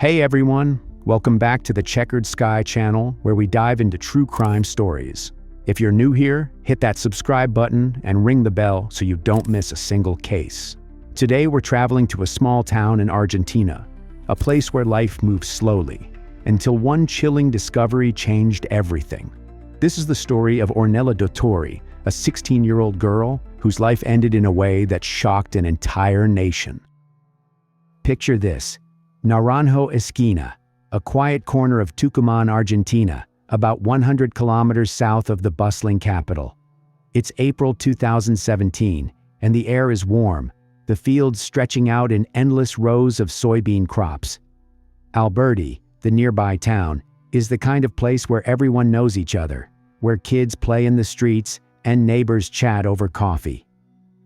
Hey everyone, welcome back to the Checkered Sky channel where we dive into true crime stories. If you're new here, hit that subscribe button and ring the bell so you don't miss a single case. Today we're traveling to a small town in Argentina, a place where life moves slowly, until one chilling discovery changed everything. This is the story of Ornella Dottori, a 16-year-old girl whose life ended in a way that shocked an entire nation. Picture this: Naranjo Esquina, a quiet corner of Tucumán, Argentina, about 100 kilometers south of the bustling capital. It's April 2017, and the air is warm, the fields stretching out in endless rows of soybean crops. Alberdi, the nearby town, is the kind of place where everyone knows each other, where kids play in the streets and neighbors chat over coffee.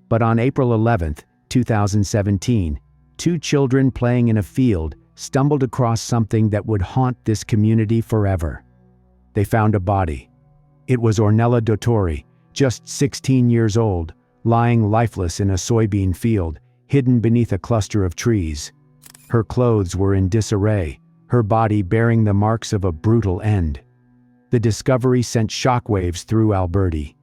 But on April 11, 2017, two children playing in a field stumbled across something that would haunt this community forever. They found a body. It was Ornella Dottori, just 16 years old, lying lifeless in a soybean field, hidden beneath a cluster of trees. Her clothes were in disarray, her body bearing the marks of a brutal end. The discovery sent shockwaves through Alberdi.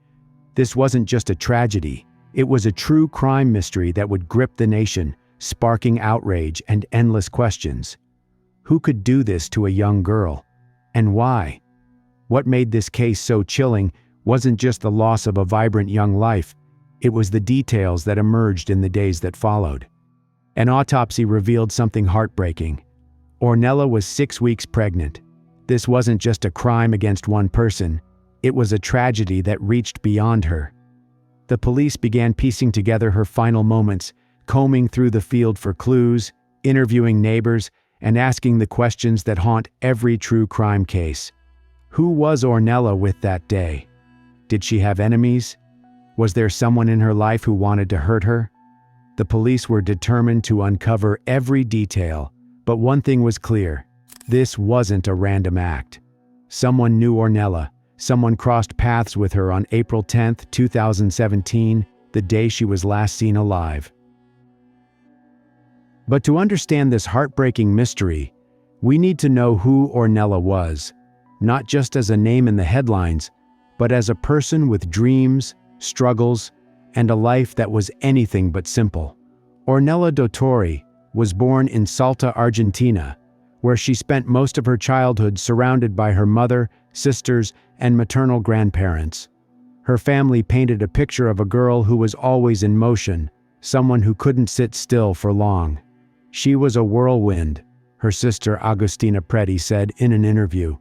This wasn't just a tragedy, it was a true crime mystery that would grip the nation, sparking outrage and endless questions. Who could do this to a young girl? And why? What made this case so chilling wasn't just the loss of a vibrant young life, it was the details that emerged in the days that followed. An autopsy revealed something heartbreaking. Ornella was 6 weeks pregnant. This wasn't just a crime against one person, it was a tragedy that reached beyond her. The police began piecing together her final moments, combing through the field for clues, interviewing neighbors, and asking the questions that haunt every true crime case. Who was Ornella with that day? Did she have enemies? Was there someone in her life who wanted to hurt her? The police were determined to uncover every detail, but one thing was clear: this wasn't a random act. Someone knew Ornella. Someone crossed paths with her on April 10, 2017, the day she was last seen alive. But to understand this heartbreaking mystery, we need to know who Ornella was, not just as a name in the headlines, but as a person with dreams, struggles, and a life that was anything but simple. Ornella Dottori was born in Salta, Argentina, where she spent most of her childhood surrounded by her mother, sisters, and maternal grandparents. Her family painted a picture of a girl who was always in motion, someone who couldn't sit still for long. She was a whirlwind, her sister Agustina Preti said in an interview.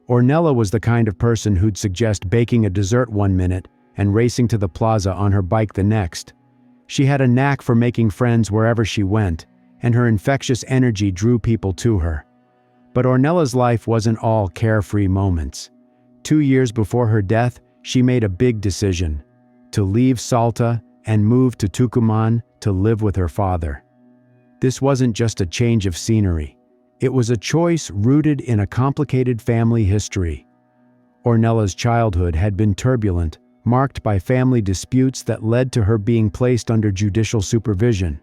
Ornella was the kind of person who'd suggest baking a dessert one minute and racing to the plaza on her bike the next. She had a knack for making friends wherever she went, and her infectious energy drew people to her. But Ornella's life wasn't all carefree moments. 2 years before her death, she made a big decision: to leave Salta and move to Tucumán to live with her father. This wasn't just a change of scenery. It was a choice rooted in a complicated family history. Ornella's childhood had been turbulent, marked by family disputes that led to her being placed under judicial supervision.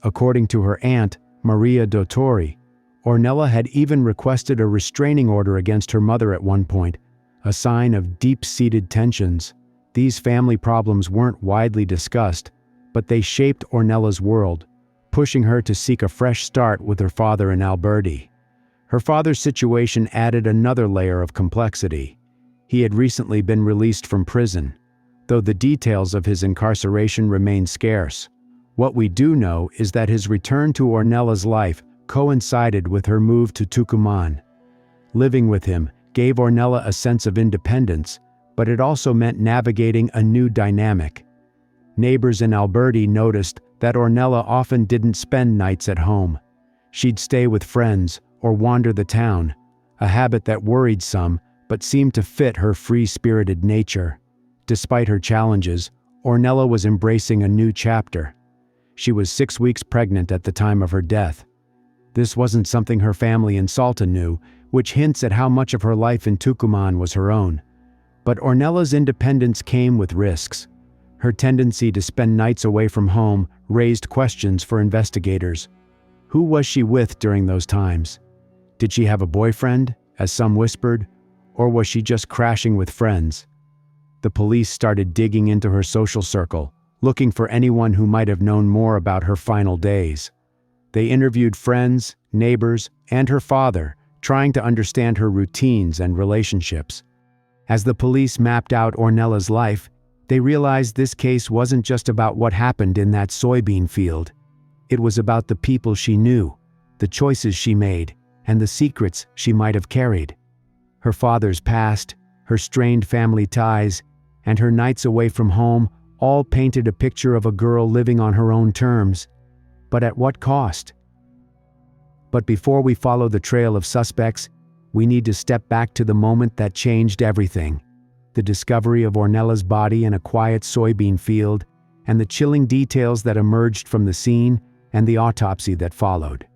According to her aunt, Maria Dottori, Ornella had even requested a restraining order against her mother at one point, a sign of deep-seated tensions. These family problems weren't widely discussed, but they shaped Ornella's world, pushing her to seek a fresh start with her father in Alberdi. Her father's situation added another layer of complexity. He had recently been released from prison, though the details of his incarceration remain scarce. What we do know is that his return to Ornella's life coincided with her move to Tucumán. Living with him gave Ornella a sense of independence, but it also meant navigating a new dynamic. Neighbors in Alberdi noticed that Ornella often didn't spend nights at home. She'd stay with friends or wander the town, a habit that worried some but seemed to fit her free-spirited nature. Despite her challenges, Ornella was embracing a new chapter. She was 6 weeks pregnant at the time of her death. This wasn't something her family in Salta knew, which hints at how much of her life in Tucumán was her own. But Ornella's independence came with risks. Her tendency to spend nights away from home raised questions for investigators. Who was she with during those times? Did she have a boyfriend, as some whispered, or was she just crashing with friends? The police started digging into her social circle, looking for anyone who might have known more about her final days. They interviewed friends, neighbors, and her father, trying to understand her routines and relationships. As the police mapped out Ornella's life, they realized this case wasn't just about what happened in that soybean field. It was about the people she knew, the choices she made, and the secrets she might have carried. Her father's past, her strained family ties, and her nights away from home all painted a picture of a girl living on her own terms. But at what cost? But before we follow the trail of suspects, we need to step back to the moment that changed everything: the discovery of Ornella's body in a quiet soybean field, and the chilling details that emerged from the scene and the autopsy that followed.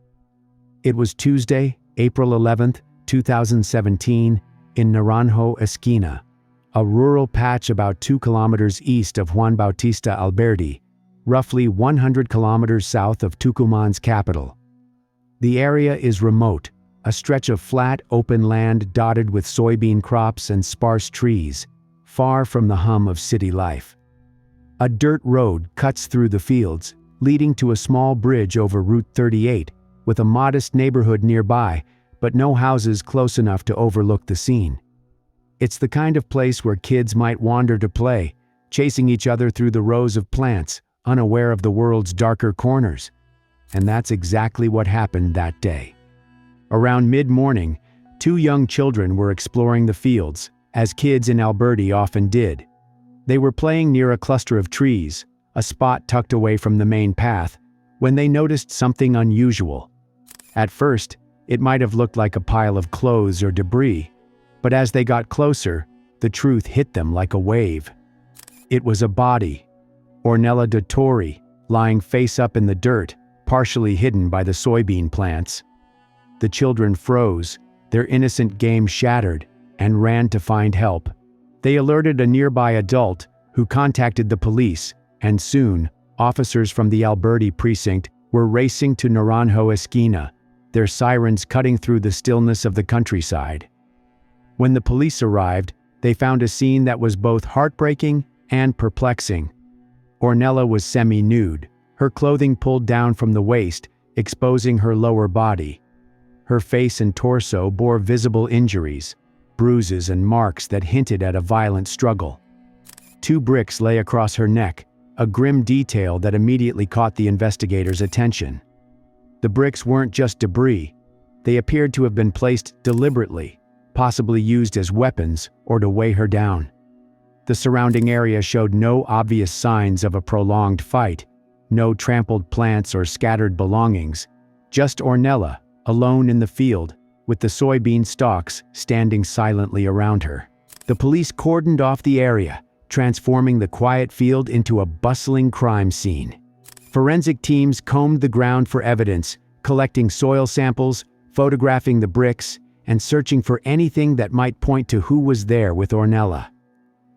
It was Tuesday, April 11th, 2017, in Naranjo Esquina, a rural patch about 2 kilometers east of Juan Bautista Alberdi, roughly 100 kilometers south of Tucumán's capital. The area is remote, a stretch of flat, open land dotted with soybean crops and sparse trees, far from the hum of city life. A dirt road cuts through the fields, leading to a small bridge over Route 38, with a modest neighborhood nearby, but no houses close enough to overlook the scene. It's the kind of place where kids might wander to play, chasing each other through the rows of plants, unaware of the world's darker corners. And that's exactly what happened that day. Around mid-morning, 2 young children were exploring the fields, as kids in Alberdi often did. They were playing near a cluster of trees, a spot tucked away from the main path, when they noticed something unusual. At first, it might have looked like a pile of clothes or debris, but as they got closer, the truth hit them like a wave. It was a body, Ornella Dottori, lying face up in the dirt, partially hidden by the soybean plants. The children froze, their innocent game shattered, and ran to find help. They alerted a nearby adult, who contacted the police, and soon, officers from the Alberdi precinct were racing to Naranjo Esquina, their sirens cutting through the stillness of the countryside. When the police arrived, they found a scene that was both heartbreaking and perplexing. Ornella was semi-nude, her clothing pulled down from the waist, exposing her lower body. Her face and torso bore visible injuries, bruises and marks that hinted at a violent struggle. 2 bricks lay across her neck, a grim detail that immediately caught the investigators' attention. The bricks weren't just debris. They appeared to have been placed deliberately, possibly used as weapons or to weigh her down. The surrounding area showed no obvious signs of a prolonged fight, no trampled plants or scattered belongings, just Ornella, alone in the field, with the soybean stalks standing silently around her. The police cordoned off the area, transforming the quiet field into a bustling crime scene. Forensic teams combed the ground for evidence, collecting soil samples, photographing the bricks, and searching for anything that might point to who was there with Ornella.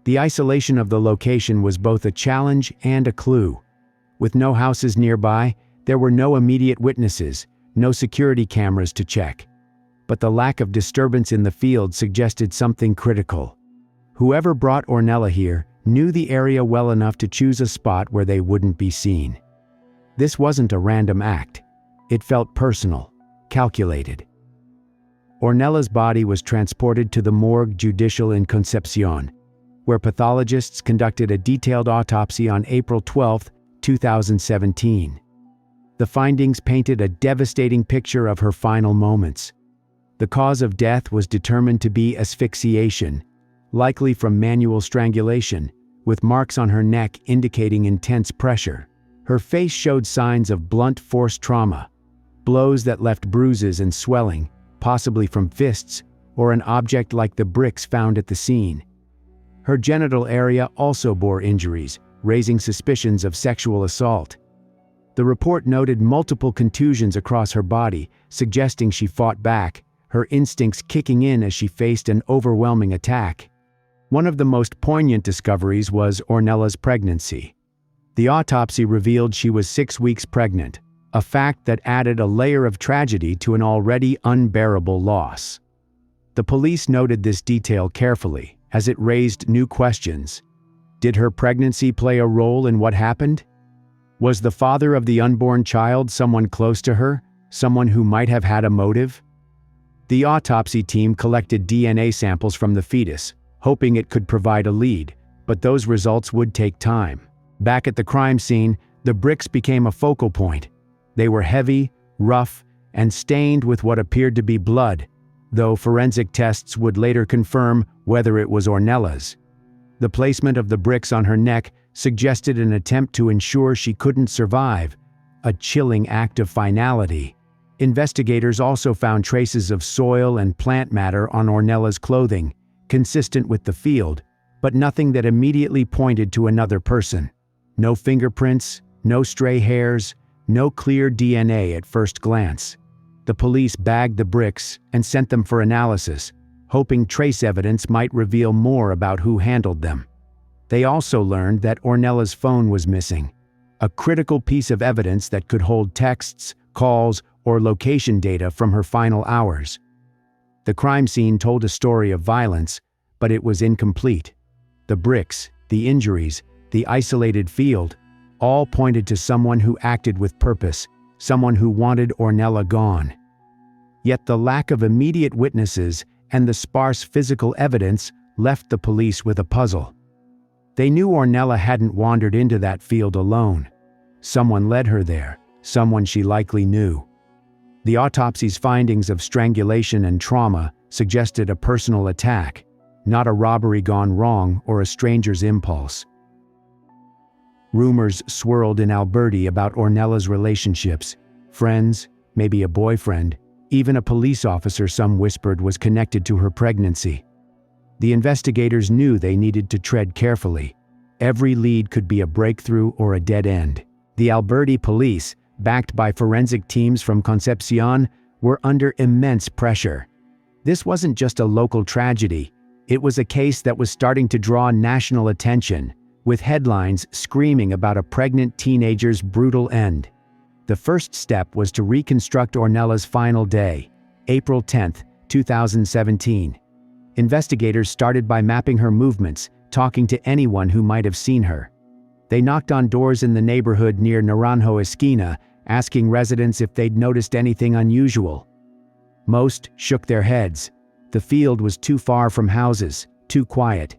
The isolation of the location was both a challenge and a clue. With no houses nearby, there were no immediate witnesses, no security cameras to check. But the lack of disturbance in the field suggested something critical. Whoever brought Ornella here knew the area well enough to choose a spot where they wouldn't be seen. This wasn't a random act. It felt personal, calculated. Ornella's body was transported to the Morgue Judicial in Concepcion, where pathologists conducted a detailed autopsy on April 12, 2017. The findings painted a devastating picture of her final moments. The cause of death was determined to be asphyxiation, likely from manual strangulation, with marks on her neck indicating intense pressure. Her face showed signs of blunt force trauma, blows that left bruises and swelling, possibly from fists or an object like the bricks found at the scene. Her genital area also bore injuries, raising suspicions of sexual assault. The report noted multiple contusions across her body, suggesting she fought back, her instincts kicking in as she faced an overwhelming attack. One of the most poignant discoveries was Ornella's pregnancy. The autopsy revealed she was 6 weeks pregnant, a fact that added a layer of tragedy to an already unbearable loss. The police noted this detail carefully, as it raised new questions. Did her pregnancy play a role in what happened? Was the father of the unborn child someone close to her, someone who might have had a motive? The autopsy team collected DNA samples from the fetus, hoping it could provide a lead, but those results would take time. Back at the crime scene, the bricks became a focal point. They were heavy, rough, and stained with what appeared to be blood, though forensic tests would later confirm whether it was Ornella's. The placement of the bricks on her neck suggested an attempt to ensure she couldn't survive, a chilling act of finality. Investigators also found traces of soil and plant matter on Ornella's clothing, consistent with the field, but nothing that immediately pointed to another person. No fingerprints, no stray hairs, no clear DNA at first glance. The police bagged the bricks and sent them for analysis, hoping trace evidence might reveal more about who handled them. They also learned that Ornella's phone was missing, a critical piece of evidence that could hold texts, calls, or location data from her final hours. The crime scene told a story of violence, but it was incomplete. The bricks, the injuries, the isolated field, all pointed to someone who acted with purpose, someone who wanted Ornella gone. Yet the lack of immediate witnesses and the sparse physical evidence left the police with a puzzle. They knew Ornella hadn't wandered into that field alone. Someone led her there, someone she likely knew. The autopsy's findings of strangulation and trauma suggested a personal attack, not a robbery gone wrong or a stranger's impulse. Rumors swirled in Alberdi about Ornella's relationships. Friends, maybe a boyfriend, even a police officer some whispered was connected to her pregnancy. The investigators knew they needed to tread carefully. Every lead could be a breakthrough or a dead end. The Alberdi police, backed by forensic teams from Concepcion, were under immense pressure. This wasn't just a local tragedy. It was a case that was starting to draw national attention, with headlines screaming about a pregnant teenager's brutal end. The first step was to reconstruct Ornella's final day, April 10, 2017. Investigators started by mapping her movements, talking to anyone who might have seen her. They knocked on doors in the neighborhood near Naranjo Esquina, asking residents if they'd noticed anything unusual. Most shook their heads. The field was too far from houses, too quiet.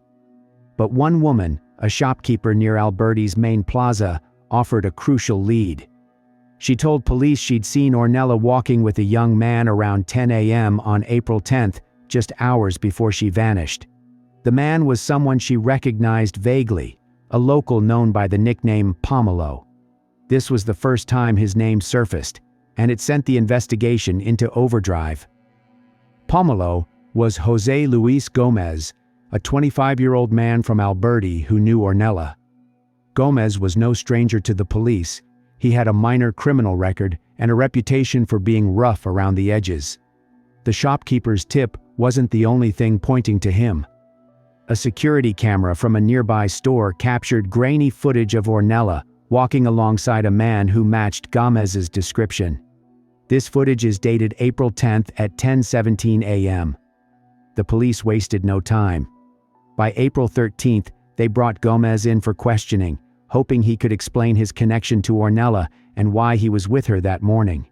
But one woman, a shopkeeper near Alberdi's main plaza, offered a crucial lead. She told police she'd seen Ornella walking with a young man around 10 a.m. on April 10th, just hours before she vanished. The man was someone she recognized vaguely, a local known by the nickname Pomelo. This was the first time his name surfaced, and it sent the investigation into overdrive. Pomelo was José Luis Gomez, a 25-year-old man from Alberdi who knew Ornella. Gomez was no stranger to the police. He had a minor criminal record and a reputation for being rough around the edges. The shopkeeper's tip wasn't the only thing pointing to him. A security camera from a nearby store captured grainy footage of Ornella walking alongside a man who matched Gomez's description. This footage is dated April 10th at 10:17 a.m. The police wasted no time. By April 13th, they brought Gomez in for questioning, hoping he could explain his connection to Ornella and why he was with her that morning.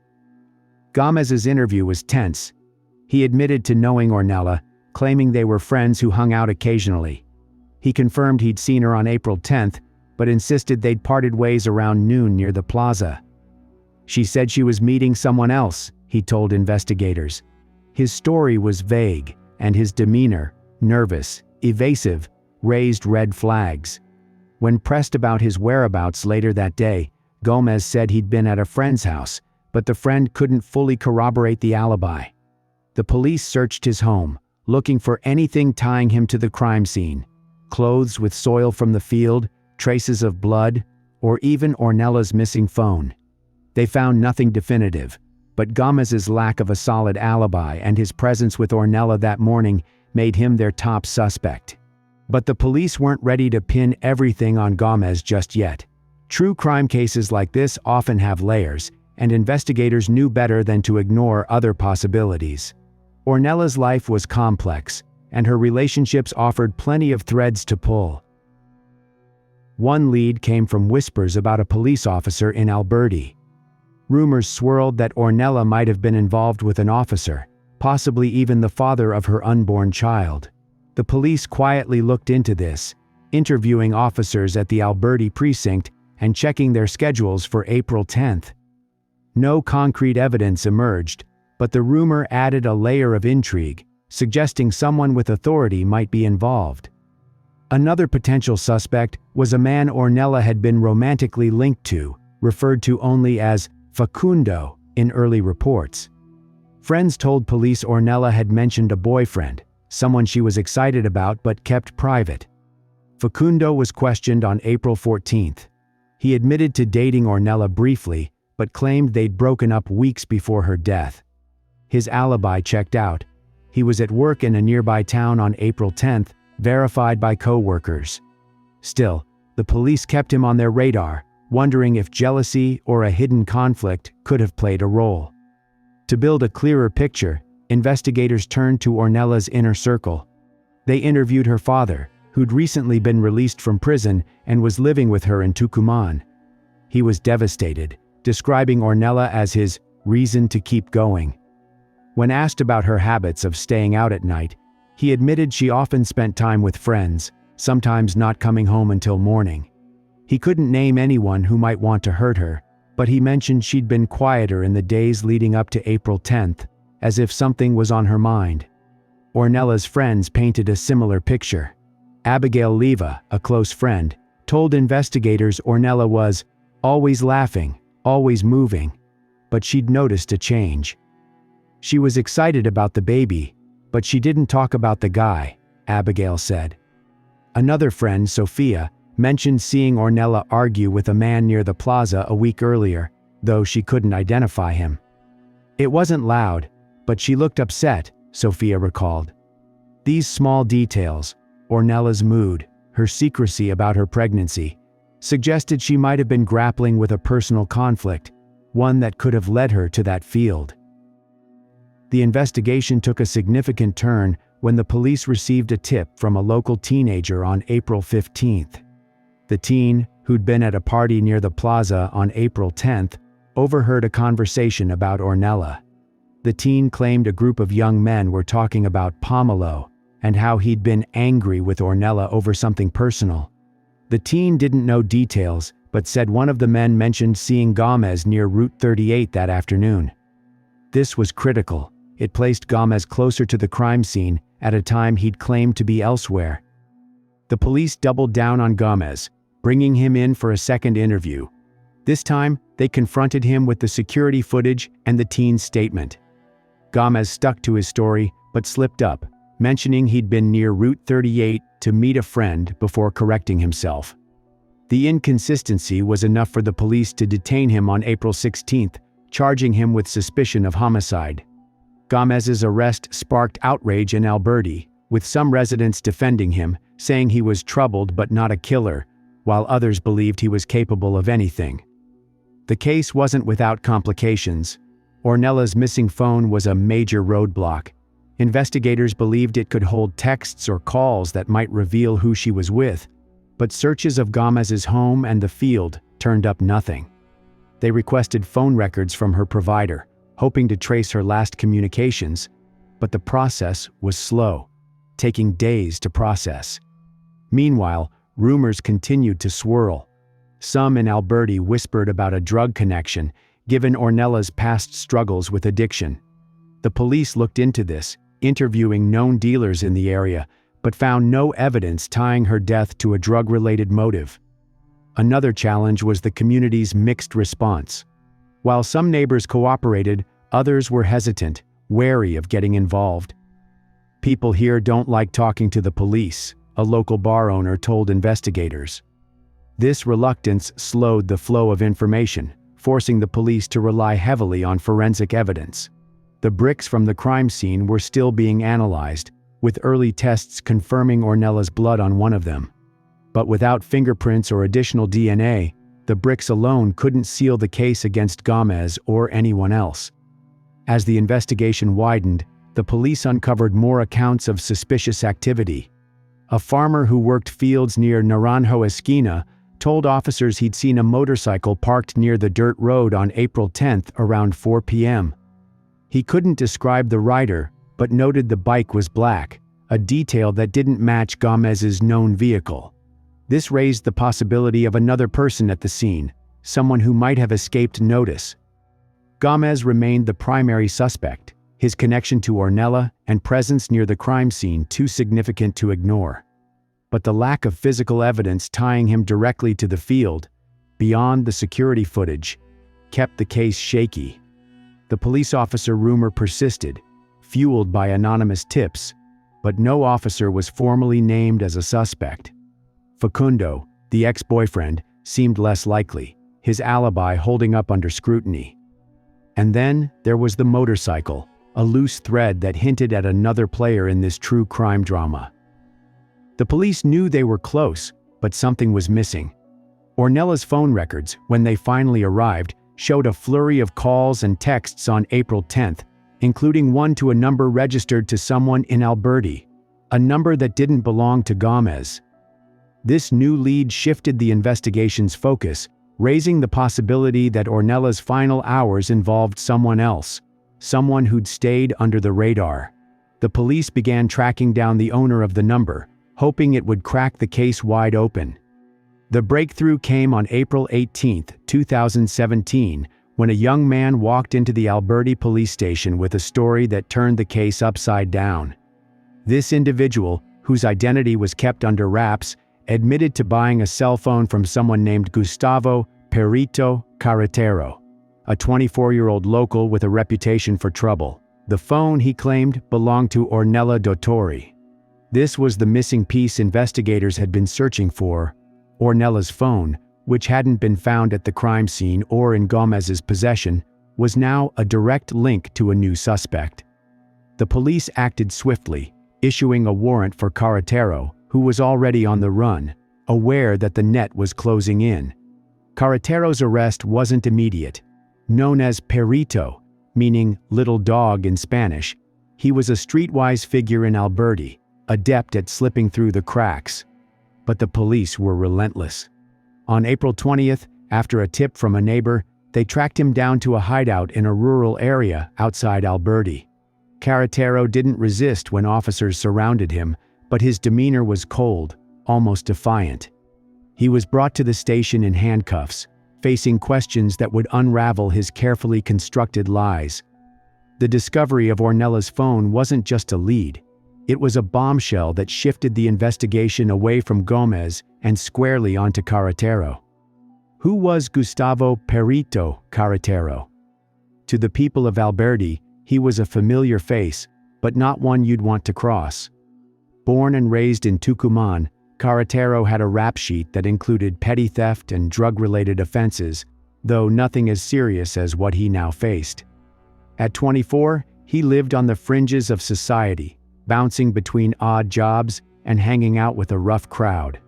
Gomez's interview was tense. He admitted to knowing Ornella, claiming they were friends who hung out occasionally. He confirmed he'd seen her on April 10th, but insisted they'd parted ways around noon near the plaza. She said she was meeting someone else, he told investigators. His story was vague, and his demeanor, nervous, evasive, raised red flags. When pressed about his whereabouts later that day, Gomez said he'd been at a friend's house, but the friend couldn't fully corroborate the alibi. The police searched his home, looking for anything tying him to the crime scene: clothes with soil from the field, traces of blood, or even Ornella's missing phone. They found nothing definitive, but Gomez's lack of a solid alibi and his presence with Ornella that morning made him their top suspect. But the police weren't ready to pin everything on Gomez just yet. True crime cases like this often have layers, and investigators knew better than to ignore other possibilities. Ornella's life was complex, and her relationships offered plenty of threads to pull. One lead came from whispers about a police officer in Alberdi. Rumors swirled that Ornella might have been involved with an officer, possibly even the father of her unborn child. The police quietly looked into this, interviewing officers at the Alberdi precinct and checking their schedules for April 10th. No concrete evidence emerged, but the rumor added a layer of intrigue, suggesting someone with authority might be involved. Another potential suspect was a man Ornella had been romantically linked to, referred to only as Facundo in early reports. Friends told police Ornella had mentioned a boyfriend, someone she was excited about but kept private. Facundo was questioned on April 14th. He admitted to dating Ornella briefly, but claimed they'd broken up weeks before her death. His alibi checked out. He was at work in a nearby town on April 10th, verified by co-workers. Still, the police kept him on their radar, wondering if jealousy or a hidden conflict could have played a role. To build a clearer picture, investigators turned to Ornella's inner circle. They interviewed her father, who'd recently been released from prison and was living with her in Tucumán. He was devastated, describing Ornella as his reason to keep going. When asked about her habits of staying out at night, he admitted she often spent time with friends, sometimes not coming home until morning. He couldn't name anyone who might want to hurt her, but he mentioned she'd been quieter in the days leading up to April 10th, as if something was on her mind. Ornella's friends painted a similar picture. Abigail Leva, a close friend, told investigators Ornella was always laughing, always moving, but she'd noticed a change. She was excited about the baby, but she didn't talk about the guy, Abigail said. Another friend, Sophia, mentioned seeing Ornella argue with a man near the plaza a week earlier, though she couldn't identify him. It wasn't loud, but she looked upset, Sophia recalled. These small details, Ornella's mood, her secrecy about her pregnancy, suggested she might have been grappling with a personal conflict, one that could have led her to that field. The investigation took a significant turn when the police received a tip from a local teenager on April 15th. The teen, who'd been at a party near the plaza on April 10th, overheard a conversation about Ornella. The teen claimed a group of young men were talking about pomelo and how he'd been angry with Ornella over something personal. The teen didn't know details, but said one of the men mentioned seeing Gomez near Route 38 that afternoon. This was critical. It placed Gomez closer to the crime scene at a time he'd claimed to be elsewhere. The police doubled down on Gomez, bringing him in for a second interview. This time, they confronted him with the security footage and the teen's statement. Gomez stuck to his story, but slipped up, mentioning he'd been near Route 38 to meet a friend before correcting himself. The inconsistency was enough for the police to detain him on April 16th, charging him with suspicion of homicide. Gomez's arrest sparked outrage in Alberdi, with some residents defending him, saying he was troubled but not a killer, while others believed he was capable of anything. The case wasn't without complications. Ornella's missing phone was a major roadblock. Investigators believed it could hold texts or calls that might reveal who she was with, but searches of Gomez's home and the field turned up nothing. They requested phone records from her provider, hoping to trace her last communications, but the process was slow, taking days to process. Meanwhile, rumors continued to swirl. Some in Alberdi whispered about a drug connection, given Ornella's past struggles with addiction. The police looked into this, interviewing known dealers in the area, but found no evidence tying her death to a drug-related motive. Another challenge was the community's mixed response. While some neighbors cooperated, others were hesitant, wary of getting involved. "People here don't like talking to the police," a local bar owner told investigators. This reluctance slowed the flow of information, forcing the police to rely heavily on forensic evidence. The bricks from the crime scene were still being analyzed, with early tests confirming Ornella's blood on one of them. But without fingerprints or additional DNA, the bricks alone couldn't seal the case against Gomez or anyone else. As the investigation widened, the police uncovered more accounts of suspicious activity. A farmer who worked fields near Naranjo Esquina told officers he'd seen a motorcycle parked near the dirt road on April 10th around 4 p.m. He couldn't describe the rider, but noted the bike was black, a detail that didn't match Gomez's known vehicle. This raised the possibility of another person at the scene, someone who might have escaped notice. Gomez remained the primary suspect, his connection to Ornella and presence near the crime scene too significant to ignore. But the lack of physical evidence tying him directly to the field, beyond the security footage, kept the case shaky. The police officer rumor persisted, fueled by anonymous tips, but no officer was formally named as a suspect. Facundo, the ex-boyfriend, seemed less likely, his alibi holding up under scrutiny. And then there was the motorcycle, a loose thread that hinted at another player in this true crime drama. The police knew they were close, but something was missing. Ornella's phone records, when they finally arrived, showed a flurry of calls and texts on April 10th, including one to a number registered to someone in Alberdi, a number that didn't belong to Gomez. This new lead shifted the investigation's focus, raising the possibility that Ornella's final hours involved someone else, someone who'd stayed under the radar. The police began tracking down the owner of the number, hoping it would crack the case wide open. The breakthrough came on April 18, 2017, when a young man walked into the Alberdi police station with a story that turned the case upside down. This individual, whose identity was kept under wraps, admitted to buying a cell phone from someone named Gustavo Perito Carretero, a 24-year-old local with a reputation for trouble. The phone, he claimed, belonged to Ornella Dottori. This was the missing piece investigators had been searching for. Ornella's phone, which hadn't been found at the crime scene or in Gomez's possession, was now a direct link to a new suspect. The police acted swiftly, issuing a warrant for Carretero, who was already on the run, aware that the net was closing in. Carretero's arrest wasn't immediate. Known as Perito, meaning little dog in Spanish, he was a streetwise figure in Alberdi, adept at slipping through the cracks. But the police were relentless. On April 20th, after a tip from a neighbor, they tracked him down to a hideout in a rural area outside Alberdi. Carretero didn't resist when officers surrounded him, but his demeanor was cold, almost defiant. He was brought to the station in handcuffs, facing questions that would unravel his carefully constructed lies. The discovery of Ornella's phone wasn't just a lead. It was a bombshell that shifted the investigation away from Gomez and squarely onto Carretero. Who was Gustavo Perito Carretero? To the people of Alberdi, he was a familiar face, but not one you'd want to cross. Born and raised in Tucumán, Carretero had a rap sheet that included petty theft and drug-related offenses, though nothing as serious as what he now faced. At 24, he lived on the fringes of society, bouncing between odd jobs and hanging out with a rough crowd.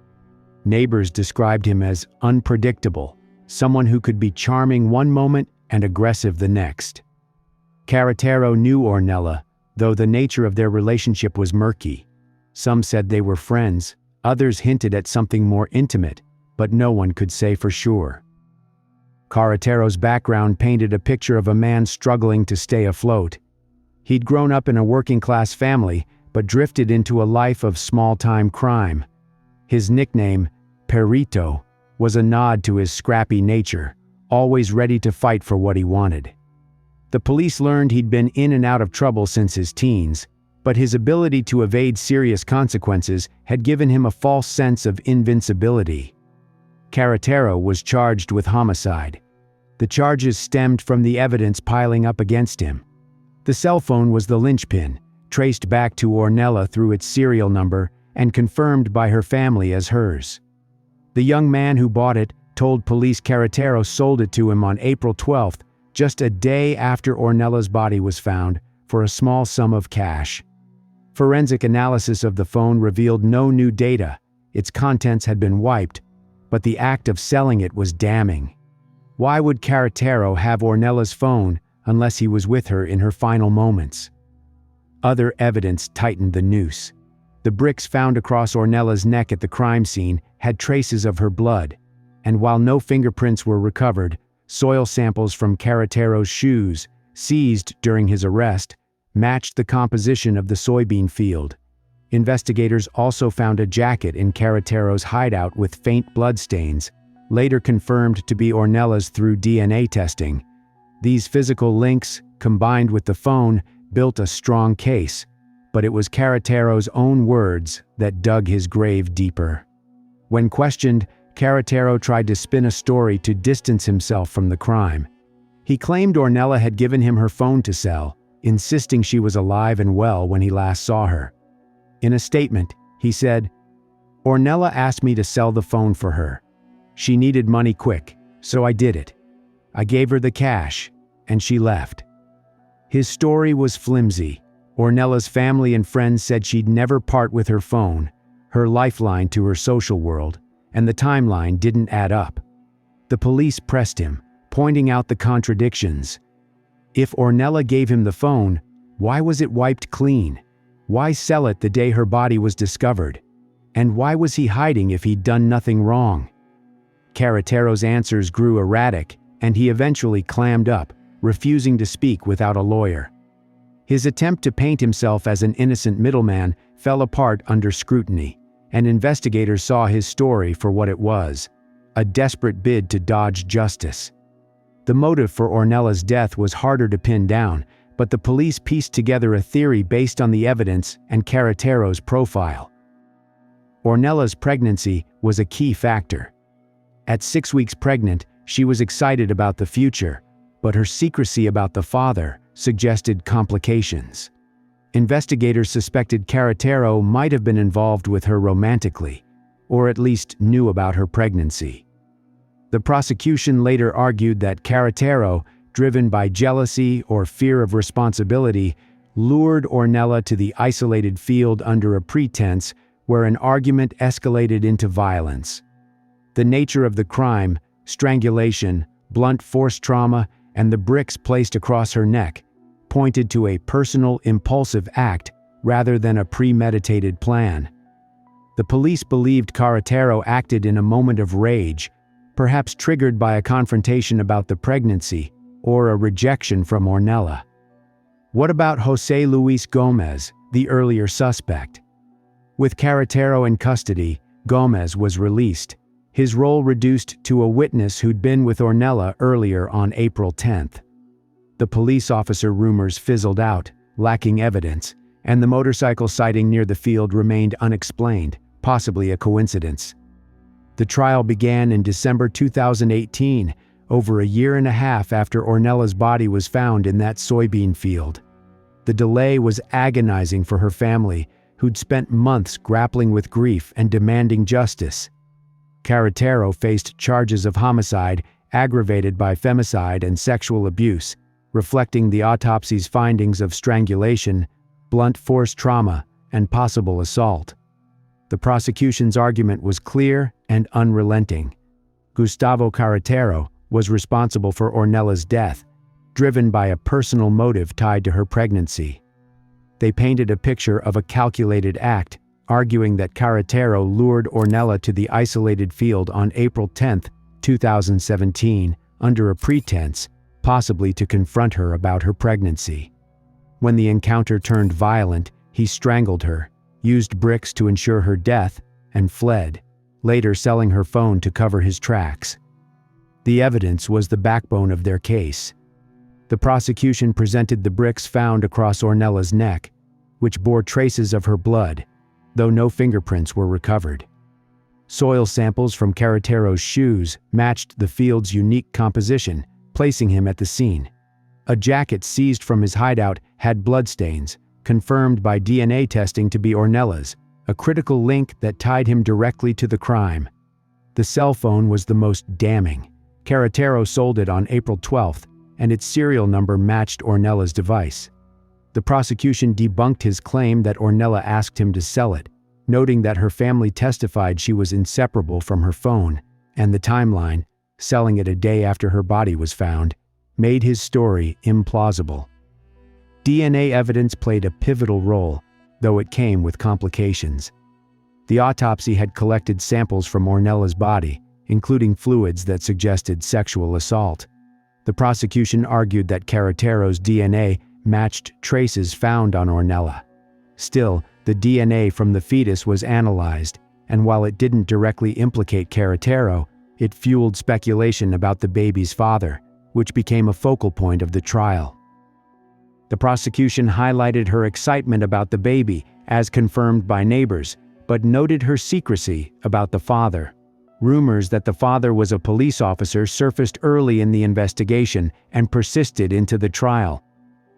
Neighbors described him as unpredictable, someone who could be charming one moment and aggressive the next. Carretero knew Ornella, though the nature of their relationship was murky. Some said they were friends, others hinted at something more intimate, but no one could say for sure. Carretero's background painted a picture of a man struggling to stay afloat. He'd grown up in a working-class family, but drifted into a life of small-time crime. His nickname, Perito, was a nod to his scrappy nature, always ready to fight for what he wanted. The police learned he'd been in and out of trouble since his teens, but his ability to evade serious consequences had given him a false sense of invincibility. Carretero was charged with homicide. The charges stemmed from the evidence piling up against him. The cell phone was the linchpin, traced back to Ornella through its serial number and confirmed by her family as hers. The young man who bought it told police Carretero sold it to him on April 12th, just a day after Ornella's body was found, for a small sum of cash. Forensic analysis of the phone revealed no new data. Its contents had been wiped, but the act of selling it was damning. Why would Carretero have Ornella's phone unless he was with her in her final moments? Other evidence tightened the noose. The bricks found across Ornella's neck at the crime scene had traces of her blood, and while no fingerprints were recovered, soil samples from Carretero's shoes, seized during his arrest, matched the composition of the soybean field. Investigators also found a jacket in Carretero's hideout with faint bloodstains, later confirmed to be Ornella's through DNA testing. These physical links, combined with the phone, built a strong case, but it was Carretero's own words that dug his grave deeper. When questioned, Carretero tried to spin a story to distance himself from the crime. He claimed Ornella had given him her phone to sell, insisting she was alive and well when he last saw her. In a statement, he said, "Ornella asked me to sell the phone for her. She needed money quick, so I did it. I gave her the cash, and she left." His story was flimsy. Ornella's family and friends said she'd never part with her phone, her lifeline to her social world, and the timeline didn't add up. The police pressed him, pointing out the contradictions. If Ornella gave him the phone, why was it wiped clean? Why sell it the day her body was discovered? And why was he hiding if he'd done nothing wrong? Carretero's answers grew erratic, and he eventually clammed up, refusing to speak without a lawyer. His attempt to paint himself as an innocent middleman fell apart under scrutiny, and investigators saw his story for what it was: a desperate bid to dodge justice. The motive for Ornella's death was harder to pin down, but the police pieced together a theory based on the evidence and Carretero's profile. Ornella's pregnancy was a key factor. At 6 weeks pregnant, she was excited about the future, but her secrecy about the father suggested complications. Investigators suspected Carretero might have been involved with her romantically, or at least knew about her pregnancy. The prosecution later argued that Carretero, driven by jealousy or fear of responsibility, lured Ornella to the isolated field under a pretense where an argument escalated into violence. The nature of the crime, strangulation, blunt force trauma, and the bricks placed across her neck, pointed to a personal, impulsive act rather than a premeditated plan. The police believed Carretero acted in a moment of rage, perhaps triggered by a confrontation about the pregnancy or a rejection from Ornella. What about José Luis Gómez, the earlier suspect? With Carretero in custody, Gómez was released, his role reduced to a witness who'd been with Ornella earlier on April 10th. The police officer rumors fizzled out, lacking evidence, and the motorcycle sighting near the field remained unexplained, possibly a coincidence. The trial began in December 2018, over a year and a half after Ornella's body was found in that soybean field. The delay was agonizing for her family, who'd spent months grappling with grief and demanding justice. Carretero faced charges of homicide aggravated by femicide and sexual abuse, reflecting the autopsy's findings of strangulation, blunt force trauma, and possible assault. The prosecution's argument was clear and unrelenting. Gustavo Carretero was responsible for Ornella's death, driven by a personal motive tied to her pregnancy. They painted a picture of a calculated act, arguing that Carretero lured Ornella to the isolated field on April 10, 2017, under a pretense, possibly to confront her about her pregnancy. When the encounter turned violent, he strangled her, used bricks to ensure her death, and fled, later selling her phone to cover his tracks. The evidence was the backbone of their case. The prosecution presented the bricks found across Ornella's neck, which bore traces of her blood, though no fingerprints were recovered. Soil samples from Carretero's shoes matched the field's unique composition, placing him at the scene. A jacket seized from his hideout had bloodstains, confirmed by DNA testing to be Ornella's, a critical link that tied him directly to the crime. The cell phone was the most damning. Carretero sold it on April 12th, and its serial number matched Ornella's device. The prosecution debunked his claim that Ornella asked him to sell it, noting that her family testified she was inseparable from her phone, and the timeline, selling it a day after her body was found, made his story implausible. DNA evidence played a pivotal role, though it came with complications. The autopsy had collected samples from Ornella's body, including fluids that suggested sexual assault. The prosecution argued that Carretero's DNA matched traces found on Ornella. Still, the DNA from the fetus was analyzed, and while it didn't directly implicate Carretero, it fueled speculation about the baby's father, which became a focal point of the trial. The prosecution highlighted her excitement about the baby, as confirmed by neighbors, but noted her secrecy about the father. Rumors that the father was a police officer surfaced early in the investigation and persisted into the trial.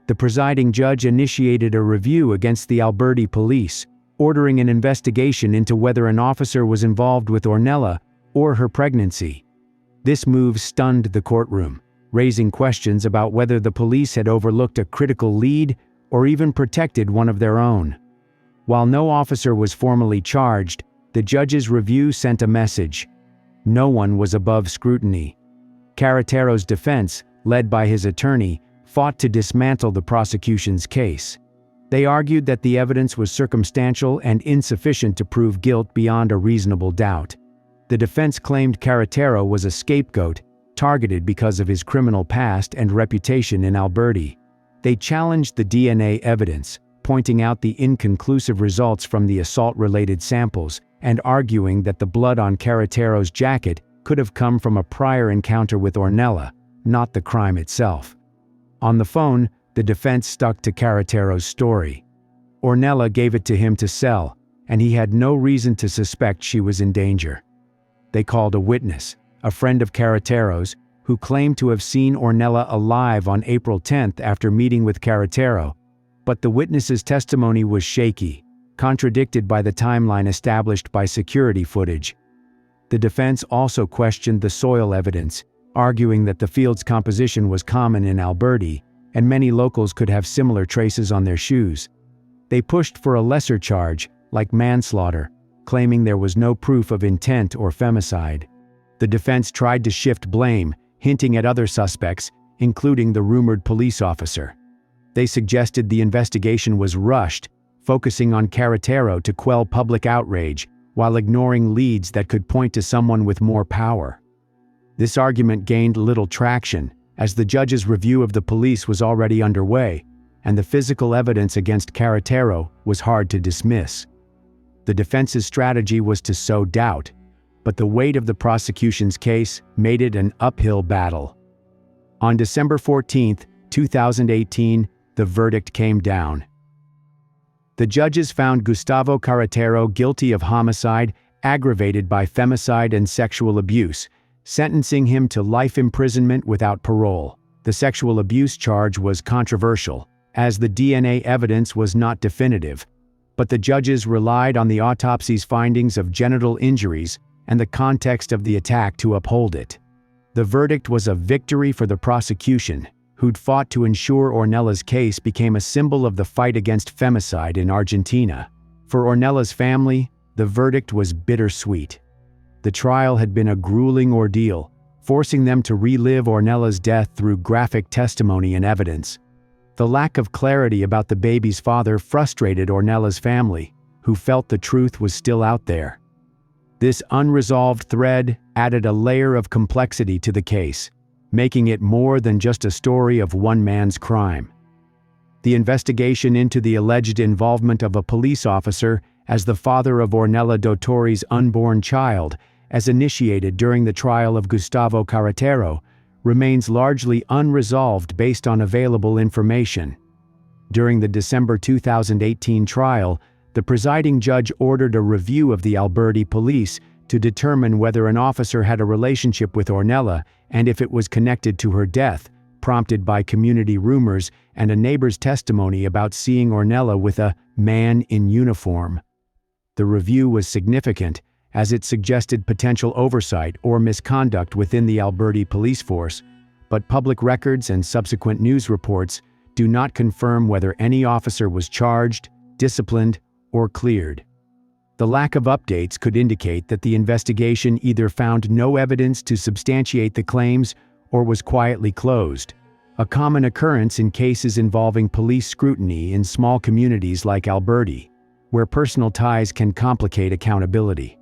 The presiding judge initiated a review against the Alberdi police, ordering an investigation into whether an officer was involved with Ornella or her pregnancy. This move stunned the courtroom, raising questions about whether the police had overlooked a critical lead or even protected one of their own. While no officer was formally charged, the judge's review sent a message: no one was above scrutiny. Carretero's defense, led by his attorney, fought to dismantle the prosecution's case. They argued that the evidence was circumstantial and insufficient to prove guilt beyond a reasonable doubt. The defense claimed Carretero was a scapegoat, targeted because of his criminal past and reputation in Alberdi. They challenged the DNA evidence, pointing out the inconclusive results from the assault-related samples and arguing that the blood on Carretero's jacket could have come from a prior encounter with Ornella, not the crime itself. On the phone, the defense stuck to Carretero's story. Ornella gave it to him to sell, and he had no reason to suspect she was in danger. They called a witness, a friend of Carretero's, who claimed to have seen Ornella alive on April 10th after meeting with Carretero, but the witness's testimony was shaky, contradicted by the timeline established by security footage. The defense also questioned the soil evidence, arguing that the field's composition was common in Alberdi, and many locals could have similar traces on their shoes. They pushed for a lesser charge, like manslaughter, claiming there was no proof of intent or femicide. The defense tried to shift blame, hinting at other suspects, including the rumored police officer. They suggested the investigation was rushed, focusing on Carretero to quell public outrage, while ignoring leads that could point to someone with more power. This argument gained little traction, as the judge's review of the police was already underway, and the physical evidence against Carretero was hard to dismiss. The defense's strategy was to sow doubt, but the weight of the prosecution's case made it an uphill battle. On December 14, 2018, the verdict came down. The judges found Gustavo Carretero guilty of homicide aggravated by femicide and sexual abuse, sentencing him to life imprisonment without parole. The sexual abuse charge was controversial, as the DNA evidence was not definitive, but the judges relied on the autopsy's findings of genital injuries and the context of the attack to uphold it. The verdict was a victory for the prosecution, who'd fought to ensure Ornella's case became a symbol of the fight against femicide in Argentina. For Ornella's family, the verdict was bittersweet. The trial had been a grueling ordeal, forcing them to relive Ornella's death through graphic testimony and evidence. The lack of clarity about the baby's father frustrated Ornella's family, who felt the truth was still out there. This unresolved thread added a layer of complexity to the case, making it more than just a story of one man's crime. The investigation into the alleged involvement of a police officer as the father of Ornella Dottori's unborn child, as initiated during the trial of Gustavo Carretero, remains largely unresolved based on available information. During the December 2018 trial, the presiding judge ordered a review of the Alberdi police to determine whether an officer had a relationship with Ornella and if it was connected to her death, prompted by community rumors and a neighbor's testimony about seeing Ornella with a man in uniform. The review was significant, as it suggested potential oversight or misconduct within the Alberdi police force, but public records and subsequent news reports do not confirm whether any officer was charged, disciplined, or cleared. The lack of updates could indicate that the investigation either found no evidence to substantiate the claims or was quietly closed, a common occurrence in cases involving police scrutiny in small communities like Alberdi, where personal ties can complicate accountability.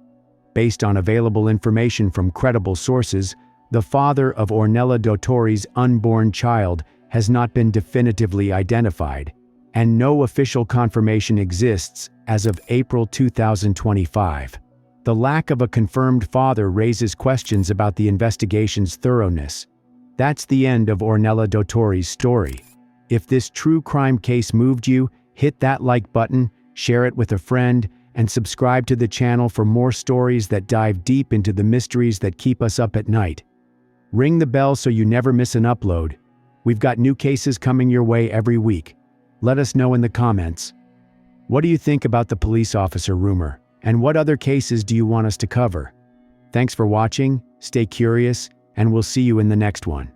Based on available information from credible sources, the father of Ornella Dottori's unborn child has not been definitively identified, and no official confirmation exists as of April 2025. The lack of a confirmed father raises questions about the investigation's thoroughness. That's the end of Ornella Dottori's story. If this true crime case moved you, hit that like button, share it with a friend, and subscribe to the channel for more stories that dive deep into the mysteries that keep us up at night. Ring the bell so you never miss an upload. We've got new cases coming your way every week. Let us know in the comments. What do you think about the police officer rumor? And what other cases do you want us to cover? Thanks for watching, stay curious, and we'll see you in the next one.